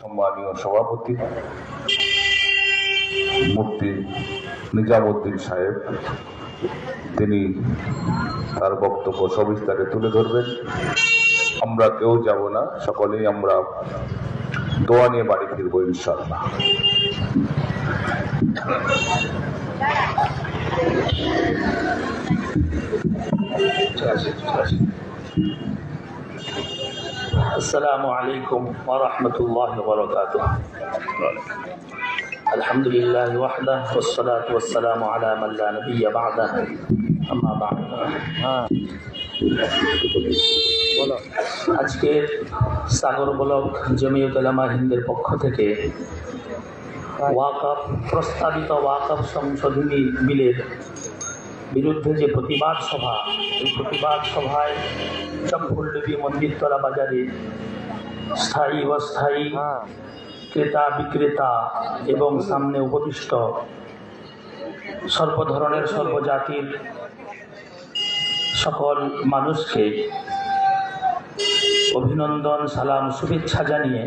সম্মানীয় সভাপতি মুফতি নিজামউদ্দিন সাহেব, তিনি তার বক্তব্য সবিস্তারে তুলে ধরবেন। আমরা কেউ যাব না, সকলেই আমরা দোয়া নিয়ে বাড়ি ফিরবো ইনশাআল্লাহ। আসসালামু আলাইকুম ওয়া রাহমাতুল্লাহি ওয়া বারাকাতুহু। আলহামদুলিল্লাহি ওয়াহদাহু ওয়াস সালাতু ওয়াস সালামু আলা মান লা নাবিয়্যা বা'দাহু, আম্মা বা'দ। আজকে সাগর ব্লক জমিয়ত উলামা হিন্দের পক্ষ থেকে ওয়াকফ প্রস্তাবিত ওয়াকফ সংশোধনী বিলের বিরুদ্ধে যে প্রতিবাদ সভা, এই প্রতিবাদ সভায় চকফুল্লবী মন্দিরতলা বাজারে স্থায়ী অস্থায়ী ক্রেতা বিক্রেতা এবং সামনে উপবিষ্ট সর্বধরনের সর্বজাতির সকল মানুষকে অভিনন্দন, সালাম, শুভেচ্ছা জানিয়ে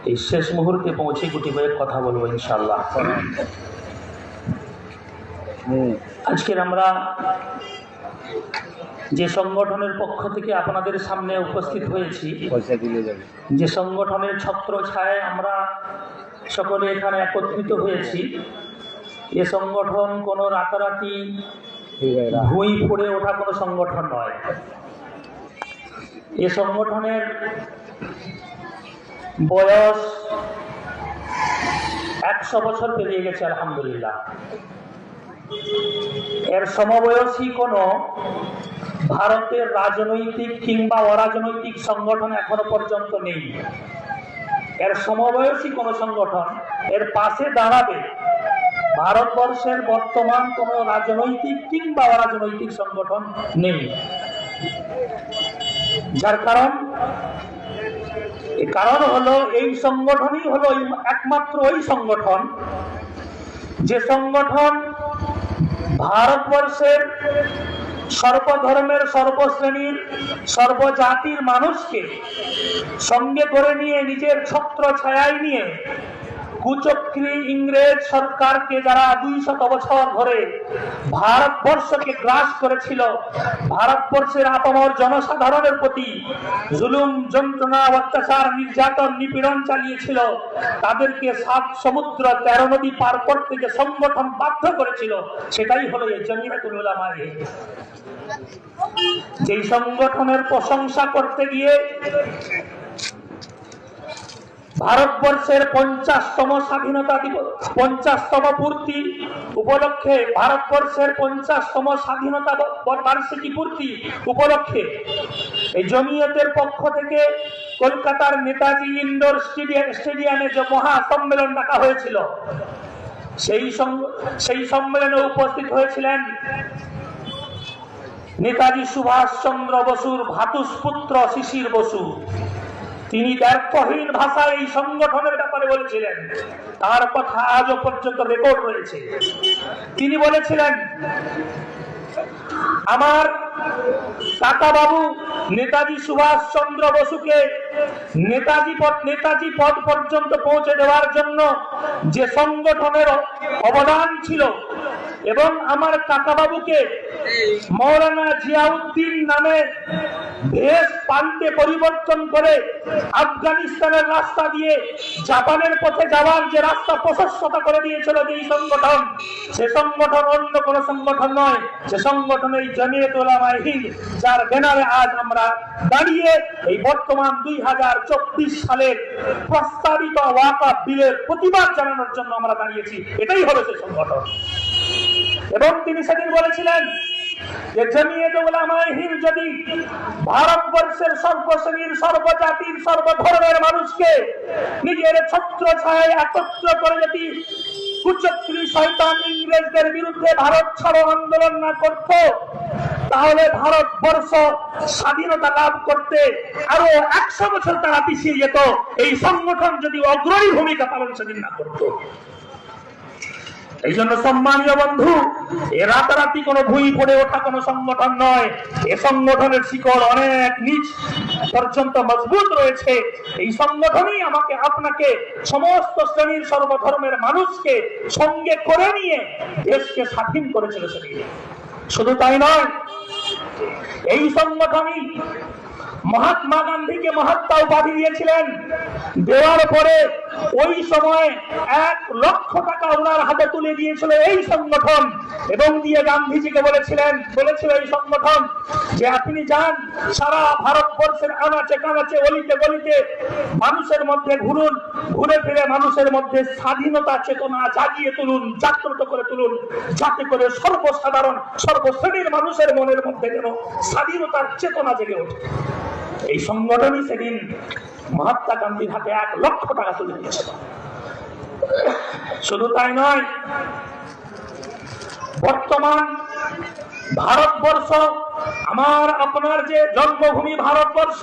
এই শেষ মুহূর্তে পৌঁছে গুটি কয়েক কথা বলবো ইনশাআল্লাহ। আজকের আমরা যে সংগঠনের পক্ষ থেকে আপনাদের সামনে উপস্থিত হয়েছি, যে সংগঠনের ছত্র ছায়ায় আমরা সকলে এখানে একত্রিত হয়েছি, এ সংগঠন কোনো রাতারাতি ভুঁই ফুঁড়ে ওঠা কোনো সংগঠন নয়। এ সংগঠনের বয়স 100 বছর পেরিয়ে গেছে আলহামদুলিল্লাহ। এর সমবয়সী কোনো ভারতের রাজনৈতিক কিংবা অরাজনৈতিক সংগঠন এখনো পর্যন্ত নেই। এর সমবয়সী কোনো সংগঠন এর পাশে দাঁড়াবে ভারতবর্ষের বর্তমান কোনো রাজনৈতিক কিংবা অরাজনৈতিক সংগঠন নেই। যার কারণ হলো এই সংগঠনই হলো একমাত্র ওই সংগঠন যে সংগঠন ভারতবর্ষের সর্বধর্মের, সর্বশ্রেণীর, সর্বজাতির মানুষকে সঙ্গে করে নিয়ে নিজের ছত্র ছায়ায় নিয়ে কুচক্রী ইংরেজ সরকারকে যারা 200 বছর ধরে ভারতবর্ষকে গ্রাস করেছিল, ভারতবর্ষের আপামর জনসাধারণের প্রতি জুলুম, যন্ত্রণা, অত্যাচার, নির্যাতন, নিপীড়ন চালিয়েছিল, তাদেরকে 7 সমুদ্র 13 নদী পার করতে যে সংগঠন বাধ্য করেছিল, সেটাই হলো এই জমিয়তুল উলামা হিন্দ। যেই সংগঠনের প্রশংসা করতে গিয়ে ভারতবর্ষের 50তম স্বাধীনতা দিবস, 50তম পূর্তি উপলক্ষে, ভারতবর্ষের 50তম স্বাধীনতা বার্ষিকী পূর্তি উপলক্ষে এই জমিয়তের পক্ষ থেকে কলকাতার নেতাজি ইন্ডোর স্টেডিয়ামে যে মহা সম্মেলন ডাকা হয়েছিল, সেই সম্মেলনে উপস্থিত হয়েছিলেন নেতাজি সুভাষ চন্দ্র বসুর ভ্রাতুষ্পুত্র শিশির বসু। তিনি দ্ব্যর্থহীন ভাষায় এই সংগঠনের ব্যাপারে বলেছিলেন, তার কথা আজও পর্যন্ত রেকর্ড রয়েছে। তিনি বলেছিলেন, আমার কাকা বাবু নেতাজি সুভাষ চন্দ্র বসুকে নেতাজি পদ পর্যন্ত পৌঁছে দেওয়ার জন্য যে সংগঠনের অবদান ছিল, এবং আমার কাকা বাবুকে মৌলানা জিয়াউদ্দিন নামে দেশ পাল্টে পরিবর্তন করে আফগানিস্তানের রাস্তা দিয়ে জাপানের পথে যাওয়ার যে রাস্তা প্রশস্ততা করে দিয়েছিল যে সংগঠন, সে সংগঠন অন্য কোন সংগঠন নয়, সে সংগঠন এই জমিয়তুল উলামা হিন্দ, যার ব্যানারে আজ আমরা দাঁড়িয়ে এই বর্তমান 2024 সালের প্রস্তাবিত ওয়াকফ বিলের প্রতিবাদ জানানোর জন্য আমরা দাঁড়িয়েছি। এটাই হলো সেই সংগঠন। এবং তিনি সেদিন বলেছিলেন যে জমিয়তুল উলামা হিন্দ যদি ভারতবর্ষের সর্বশ্রেণীর, সর্বজাতির, সর্বধর্মের মানুষকে নিজের ছত্র ছায়ায় একত্র করে যদি কুচক্রী শয়তান ইংরেজদের বিরুদ্ধে ভারত ছাড়ো আন্দোলন না করত, তাহলে ভারতবর্ষ স্বাধীনতা লাভ করতে আরো 100 বছর তারা পিছিয়ে যেত, এই সংগঠন যদি অগ্রণী ভূমিকা পালন সেদিন না করত। এই জন্য সম্মানীয় বন্ধু, এ রাতারাতি কোনো ভুঁই পড়ে ওঠা কোনো সংগঠন নয়। এ সংগঠনের শিকড় অনেক নিচ পর্যন্ত মজবুত রয়েছে। এই সংগঠনই আমাকে আপনাকে সমস্ত শ্রেণীর সর্বধর্মের মানুষকে সঙ্গে করে নিয়ে দেশকে স্বাধীন করেছিল সেদিকে। শুধু তাই নয়, এই সংগঠনই মহাত্মা গান্ধীকে মহাত্মা উপাধি দিয়েছিলেন। দেওয়ার পরে ওই সময় 1 লক্ষ টাকা ওনার হাতে তুলে দিয়েছিল এই সংগঠন, এবং দিয়ে গান্ধীজিকে বলেছিল এই সংগঠন যে আপনি যান সারা ভারতবর্ষের আনাচে কানাচে অলিতে গলিতে মানুষের মধ্যে ঘুরুন, ঘুরে ফিরে মানুষের মধ্যে স্বাধীনতা চেতনা জাগিয়ে তুলুন, জাগ্রত করে তুলুন, যাতে করে সর্বসাধারণ সর্বশ্রেণীর মানুষের মনের মধ্যে যেন স্বাধীনতার চেতনা জেগে ওঠে। এই সংগঠনই সেদিন মহাত্মা গান্ধীর হাতে 1 লক্ষ টাকা তুলে দিয়েছিল। শুধু তাই নয়, বর্তমান ভারতবর্ষ, আমার আপনার যে জন্মভূমি ভারতবর্ষ,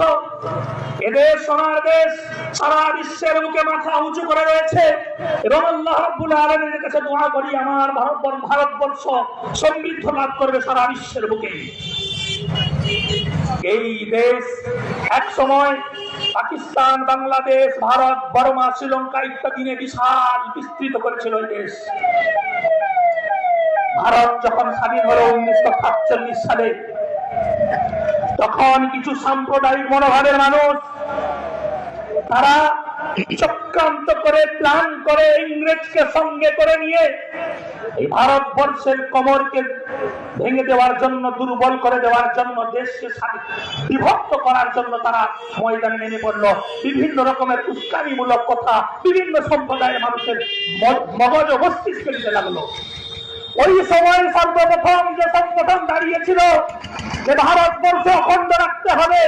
এদেশ সোনার দেশ, সারা বিশ্বের বুকে মাথা উঁচু করে রয়েছে। এবং আল্লাহ রাব্বুল আলামিনের কাছে দোয়া করি আমার ভারতবর্ষ সমৃদ্ধ লাভ করবে সারা বিশ্বের বুকে। এই দেশ এক সময় পাকিস্তান, বাংলাদেশ, ভারত, বর্মা, শ্রীলঙ্কা ইত্যাদি বিশাল বিস্তৃত করেছিল এই দেশ। ভারত যখন স্বাধীন হলো 1947 সালে, তখন কিছু সাম্প্রদায়িক মনোভাবের মানুষ তারা চক্রান্ত করে প্ল্যান করে ইংরেজকে সঙ্গে করে নিয়ে এই ভারতবর্ষের কোমরকে ভেঙে দেওয়ার জন্য, দুর্বল করে দেওয়ার জন্য, দেশকে বিভক্ত করার জন্য তারা ময়দানে নেমে পড়লো। বিভিন্ন রকমের উস্কানিমূলক কথা বিভিন্ন সম্প্রদায়ের মানুষের মগজ ও মস্তিষ্কে দিতে লাগলো। ওই সময় সর্বপ্রথম যে সংগঠন দাঁড়িয়েছিল যে ভারতবর্ষ অখণ্ড রাখতে হবে,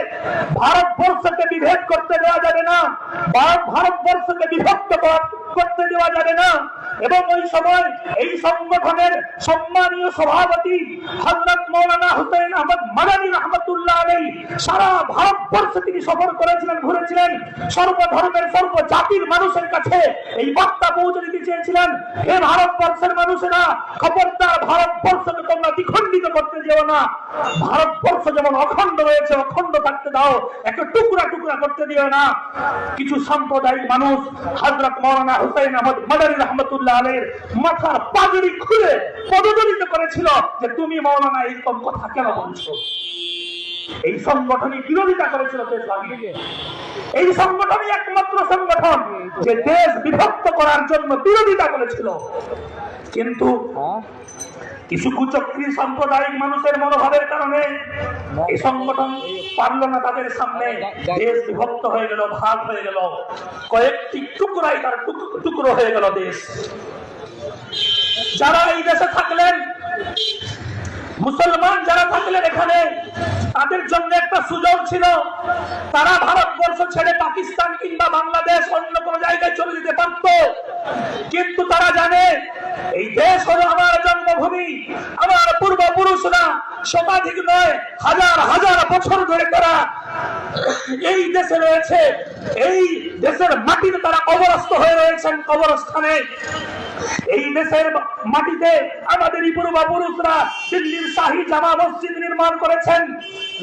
ভারতবর্ষকে বিভেদ করতে দেওয়া যাবে না, ভারতবর্ষকে বিভক্ত করতে দেওয়া যাবে না, এবং ওই সময় এই সংগঠনের সম্মানীয় সভাপতি হযরত মাওলানা হুসাইন আহমদ মাদানী রাহমাতুল্লাহ আলাইহি সারা ভারতবর্ষে তিনি সফর করেছিলেন, ঘুরেছিলেন, সর্বধর্মের সর্বজাতির মানুষের কাছে এই বার্তা পৌঁছে দিতে চেয়েছিলেন, হে ভারতবর্ষের মানুষেরা, খবরদার ভারতবর্ষকে তোমরা দ্বিখণ্ডিত করতে যেও না, ভারতবর্ষ যেমন অখণ্ড রয়েছে অখণ্ড থাকতে দাও, একটা টুকরা টুকরা করতে দিও না। কিছু সাম্প্রদায়িক মানুষ হযরত মাওলানা হুসাইন আহমদ মাদানী রাহমাতুল্লাহ আলাইহির মাথার পাগড়ি খুলে পদদলিত করেছিল যে তুমি মাওলানা এইরকম কথা কেন বলছো। এই সংগঠনই বিরোধিতা করেছিল দেশবাসীকে। এই সংগঠনই একমাত্র সংগঠন যে দেশ বিভক্ত করার জন্য বিরোধিতা করেছিল। কিন্তু কিছু কুচক্রী সাম্প্রদায়িক মানুষের মনোভাবের কারণে এই সংগঠন পারল না তাদের সামনে। দেশ বিভক্ত হয়ে গেল, ভাগ হয়ে গেল, কয়েকটি টুকরাই তার টুকরো হয়ে গেল দেশ। যারা এই দেশে থাকলেন, মুসলমান যারা থাকলেন এখানে, তাদের জন্য একটা সুযোগ ছিল, তারা ভারতবর্ষ ছেড়ে পাকিস্তান কিংবা বাংলাদেশ অন্য কোন জায়গায় চলে যেতে পারত। কিন্তু তারা জানে এই দেশ হলো আমার জন্মভূমি, আমার পূর্বপুরুষরা শতাধিক নয় হাজার হাজার বছর ধরে তারা এই দেশে রয়েছে, এই দেশের মাটিতে তারা কবরস্থ হয়ে রয়েছেন কবরস্থানে। এই দেশের মাটিতে আমাদেরই পূর্বপুরুষরা দিল্লির শাহী জামা মসজিদ নির্মাণ করেছেন,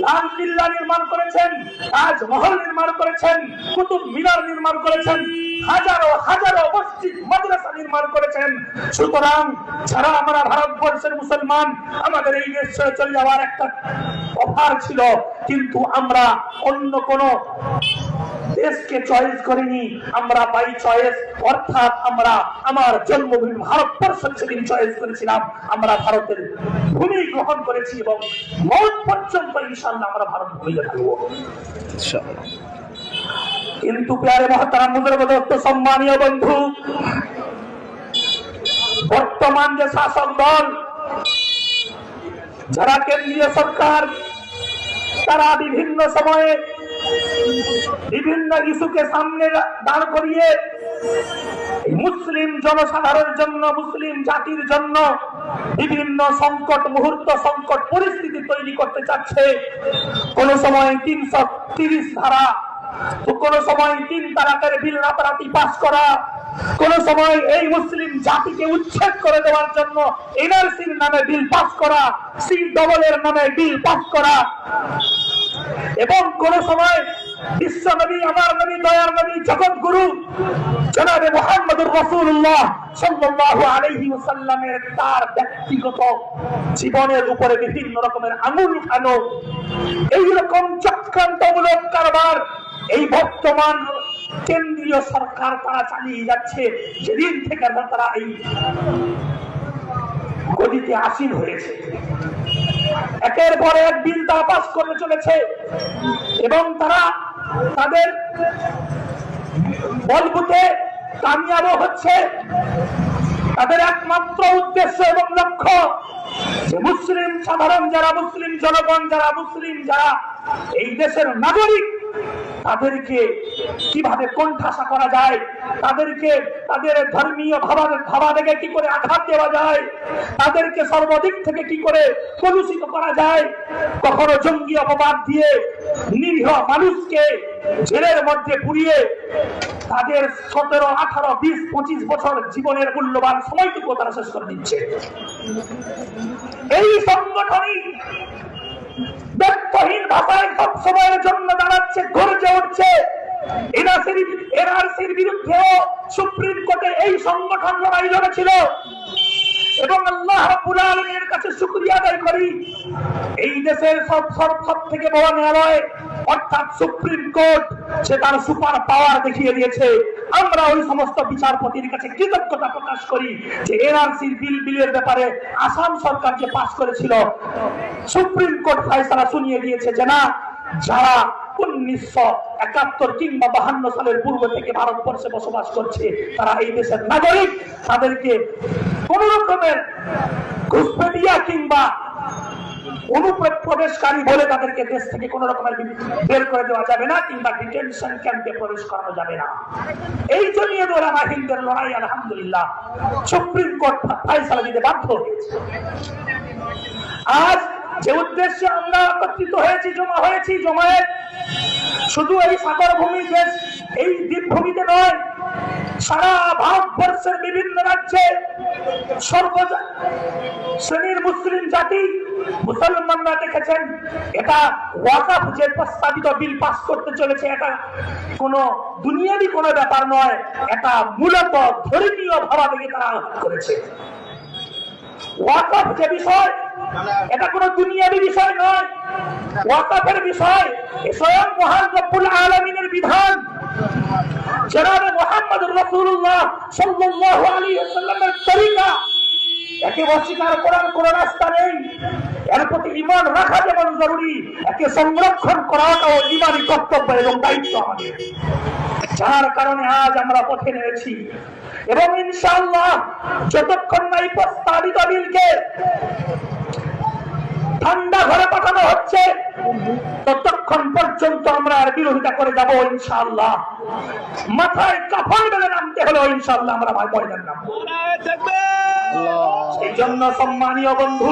লাল কিল্লা নির্মাণ করেছেন, তাজমহল নির্মাণ করেছেন, কুতুব মিনার নির্মাণ করেছেন, হাজারো হাজারো মসজিদ মাদ্রাসা নির্মাণ করেছেন। সুতরাং যারা আমরা ভারতবর্ষের মুসলমান, আমাদের এই দেশ ছেড়ে চলে যাওয়ার একটা অফার ছিল, কিন্তু আমরা অন্য কোন দেশকে চয়েস করিনি, আমরা বাই চয়েস, অর্থাৎ আমরা আমার জন্মভূমি ভারতবর্ষ সেদিন চয়েস করেছিলাম। আমরা ভারতের ভূমি গ্রহণ করেছি এবং মৌত পর্যন্ত ইনশাআল্লাহ আমরা ভারত ভূমিতে থাকবো। কিন্তু প্যারে মহতারাম মুজরবদত্ত সম্মানীয় বন্ধু, বর্তমান যে শাসক দল, যারা কেন্দ্রীয় সরকার, তারা বিভিন্ন সময়ে বিভিন্ন ইস্যুকে সামনে দাঁড় করিয়ে মুসলিম জনসাধারণের জন্য, মুসলিম জাতির জন্য বিভিন্ন সংকট মুহূর্ত, সংকট পরিস্থিতি তৈরি করতে চাচ্ছে। কোন সময় 330 ধারা, কোন সময় 3 তালাকের বিল রাতারাতি পাস করা, কোন সময় এই মুসলিম জাতিকে উচ্ছেদ করে দেওয়ার জন্য এনআরসির নামে বিল পাস করা, সি ডবল এর নামে বিল পাস করা, এবং কোন সময় বিশ্ব নবী, আমার নবী, দয়ার নবী, জগৎ গুরু জনাবে মুহাম্মদুর রাসূলুল্লাহ সাল্লাল্লাহু আলাইহি ওয়াসাল্লামের তার ব্যক্তিগত জীবনের উপরে বিভিন্ন রকমের আঙুল উঠানো, এইরকম চক্রান্তমূলক কারবার এই বর্তমান কেন্দ্রীয় সরকার তারা চালিয়ে যাচ্ছে। যেদিন থেকে তারা এই গদিতে আসীন হয়েছে, একের পর এক বিল তারা পাস করে চলেছে এবং তারা তাদের বলবুতে কামিয়াব হচ্ছে। তাদের একমাত্র উদ্দেশ্য এবং লক্ষ্য যে মুসলিম সাধারণ যারা, মুসলিম জনগণ যারা, মুসলিম যারা এই দেশের নাগরিক, তাদেরকে কিভাবে কোণঠাসা করা যায়, তাদেরকে তাদের ধর্মীয় ভাবাবেগে কি করে আঘাত দেওয়া যায়, তাদেরকে সর্বদিক থেকে কি করে কলুষিত করা যায়, কখনো জঙ্গি অপবাদ দিয়ে নিরীহ মানুষকে জেলের মধ্যে পুড়িয়ে তাদের 17, 18, 20, 25 বছর জীবনের মূল্যবান সময়টুকু তারা শেষ করে দিচ্ছে। এই সংগঠনই ব্যক্তহীন ভাষায় সব সময়ের জন্য দাঁড়াচ্ছে, গর্জে উঠছে। এনআরসির বিরুদ্ধেও সুপ্রিম কোর্টে এই সংগঠন লড়াই লড়েছিল এবং আল্লাহ রাব্বুল আলামিনের কাছে শুকরিয়া আদায় করি, এই দেশের সব থেকে বড় ন্যায়ালয় অর্থাৎ সুপ্রিম কোর্ট সে তার সুপার পাওয়ার দেখিয়ে দিয়েছে। আমরা ওই সমস্ত বিচারপতির কাছে কৃতজ্ঞতা প্রকাশ করি যে এনআরসির বিলের ব্যাপারে আসাম সরকার যে পাশ করেছিল, সুপ্রিম কোর্ট ফয়সালা শুনিয়ে দিয়েছে যে না, যারা 1971 কিংবা 52 সালের পূর্ব থেকে ভারতবর্ষে বসবাস করছে, তারা এই দেশের নাগরিক, তাদেরকে কোন রকমের ঘুষপেটিয়া কিংবা অনুপ্রবেশকারী বলে তাদেরকে দেশ থেকে কোন রকমের বের করে দেওয়া যাবে না কিংবা ডিটেনশন ক্যাম্পে প্রবেশ করানো যাবে না। এই জন্য ওলামা হিন্দের লড়াই আলহামদুলিল্লাহ সুপ্রিম কোর্ট ফয়সালা দিতে বাধ্য হয়েছে। আজ যে উদ্দেশ্যে আমরা একত্রিত হয়েছি, জমা হয়েছি, জমায়েত শুধু এই সাগরভূমি দেশ, এই দ্বীপভূমিতে নয়, সারা ভারতবর্ষের বিভিন্ন রাজ্যে সর্ব শ্রেণীর মুসলিম জাতি, মুসলমানরা দেখেছেন এটা ওয়াকফ যে প্রস্তাবিত বিল পাস করতে চলেছে, এটা কোনো দুনিয়াবি কোনো ব্যাপার নয়, এটা মূলত ধর্মীয় ভাবাবেগে তারা করেছে। ওয়াকফ যে বিষয়, এটা কোনো দুনিয়াবি বিষয় নয়, ওয়াকফের বিষয় স্বয়ং মহান রব্বুল আলামিনের বিধান। জনাবে মুহাম্মদুর রাসূলুল্লাহ সাল্লাল্লাহু আলাইহি ওয়াসাল্লামের তরিকা, একে অস্বীকার করার কোন রাস্তা নেই। এর প্রতি ঈমান রাখা যেমন জরুরি, একে সংরক্ষণ করাটাও ঈমানি কর্তব্য এবং দায়িত্ব আমাদের। যার কারণে আজ আমরা পথে নেমেছি এবং ইনশাআল্লাহ যতক্ষণ না এই প্রস্তাবিত বিলকে ঠান্ডা ঘরে পাঠানো হচ্ছে, ততক্ষণ পর্যন্ত আমরা আর বিরোধিতা করে যাব ইনশাআল্লাহ। মাথায় কাফন বেঁধে নামতে হলো ইনশাআল্লাহ, আমরা ময়দানে নামবো। সেই জন্য সম্মানীয় বন্ধু,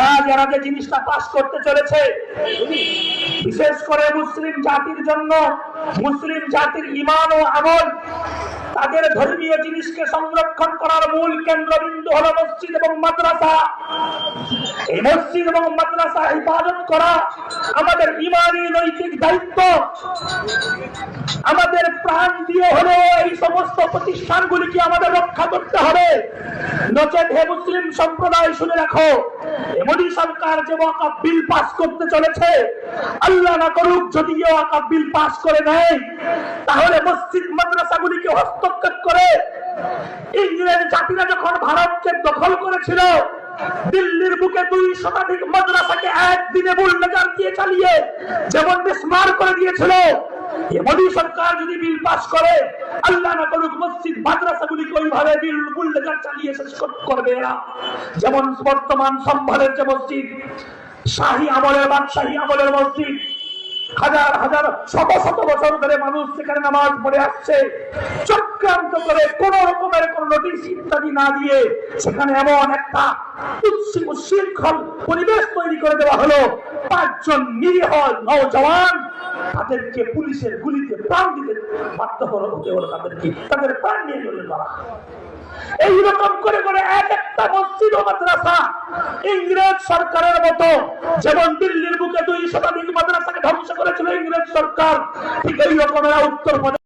আজ এরা যে জিনিসটা পাস করতে চলেছে, বিশেষ করে মুসলিম জাতির জন্য, মুসলিম জাতির ঈমান ও আমল, তাদের ধর্মীয় জিনিসকে সংরক্ষণ করার মূল কেন্দ্রবিন্দু হলো মসজিদ এবং মাদ্রাসা। এই মসজিদ এবং মাদ্রাসা হিফাজত করা আমাদের ঈমানি নৈতিক দায়িত্ব। আমাদের প্রাণ দিয়ে হলেও এই সমস্ত প্রতিষ্ঠানগুলিকে আমাদের রক্ষা করতে হবে, নচেত হে মুসলিম সম্প্রদায় শুনে রাখো, মোদী সরকার যে ওয়াকফ বিল পাস করতে চলেছে, আল্লাহ না করুক যদি ওয়াকফ বিল পাস করে নেয়, তাহলে মসজিদ মাদ্রাসাগুলিকে হস্তক্ষেপ করে ইংরেজ জাতিরা যখন ভারতকে দখল করেছিল, দিল্লির বুকে 2 শতাধিক মাদ্রাসাকে একদিনে বুলডোজার দিয়ে চালিয়ে যেমন বিস্মার করে দিয়েছিল, মোদী সরকার যদি বিল পাস করে, আল্লাহ না করুক মসজিদ মাদ্রাসাগুলিকে ওইভাবে বুলডোজার চালিয়ে শেষ করবে না। যেমন বর্তমান সম্ভারের যে মসজিদ, শাহী আমলের, বাদশাহী আমলের মসজিদ, হাজার হাজার শত শত বছর ধরে মানুষ সেখানে নামাজ পড়ে আসছে, চক্রান্ত করে কোন রকমের কোন নোটিশ ইত্যাদি না দিয়ে সেখানে এমন একটা উচ্ছৃঙ্খল পরিবেশ তৈরি করে দেওয়া হলো। 5 জন নিরীহ নওজওয়ান, তাদেরকে পুলিশের গুলিতে প্রাণ দিতে বাধ্য হতে হলো তাদেরকে, তাদের প্রাণ নিয়ে চলে যাওয়া। এইরকম করে করে এক একটা মসজিদ ও মাদ্রাসা ইংরেজ সরকারের মতো, যেমন দিল্লির বুকে 2 শতাধিক মাদ্রাসাকে ধ্বংস করেছিল ইংরেজ সরকার, ঠিক এই রকমের উত্তর